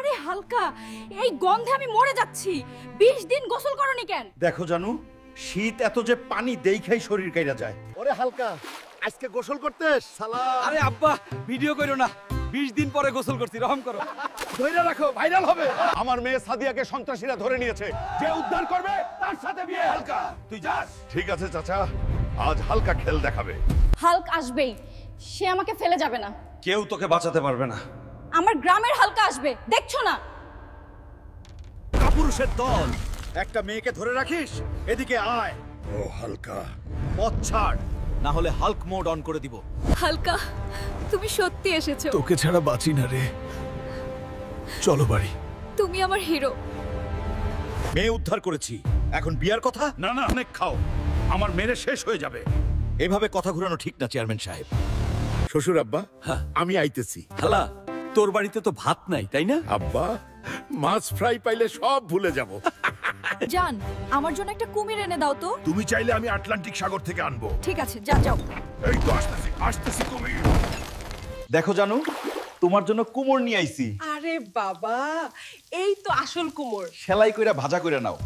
আরে হালকা, এই গন্ধে আমি মরে যাচ্ছি। 20 দিন গোসল করনি কেন? দেখো জানু, শীত এত যে পানি দেখাই শরীর কাইরা যায়। ওরে হালকা, আজকে গোসল করতেস শালা। আরে আব্বা ভিডিও কইরো না, 20 দিন পরে গোসল করছি, রহম করো। ধইরা রাখো, ভাইরাল হবে। আমার মেয়ে সাদিয়াকে সন্ত্রাসীরা ধরে নিয়েছে, যে উদ্ধার করবে তার সাথে বিয়ে। হালকা তুই যাস। ঠিক আছে চাচা, আজ হালকা খেল দেখাবে। হাল্ক আসবেই, সে আমাকে ফেলে যাবে না। কেউ তোকে বাঁচাতে পারবে না। আমার গ্রামের হালকা আসবে, দেখছো না? কাপুরুষের দল, একটা মেয়েকে ধরে রাখিস। এদিকে আয়। ও হালকা, পথ ছাড়, না হলে হাল্ক মোড অন করে দিব। হালকা, তুমি সত্যি এসেছো। তোকে ছাড়া বাঁচি না রে। চলো বাড়ি। তুমি আমার হিরো। মেয়ে উদ্ধার করেছি, এখন বিয়ার কথা? না না অনেক খাও, আমার মেরে শেষ হয়ে যাবে। এভাবে কথা ঘুরানো ঠিক না চেয়ারম্যান সাহেব। শ্বশুর আব্বা, আমি আইতেছি। খালা, তোর বাড়িতে তো ভাত নাই তাই না? আব্বা, মাছ ফ্রাই পাইলে সব ভুলে যাব। জান, আমার জন্য একটা কুমির এনে দাও তো। তুমি চাইলে আমি আটলান্টিক সাগর থেকে আনবো। ঠিক আছে, যা যাও। এই তো আসতেছি, আসতেছি তুমি। দেখো জানু, তোমার জন্য কুমোর নিয়ে আইছি। আরে বাবা, এই তো আসল কুমোর। সেলাই কইরা ভাজা কইরা নাও।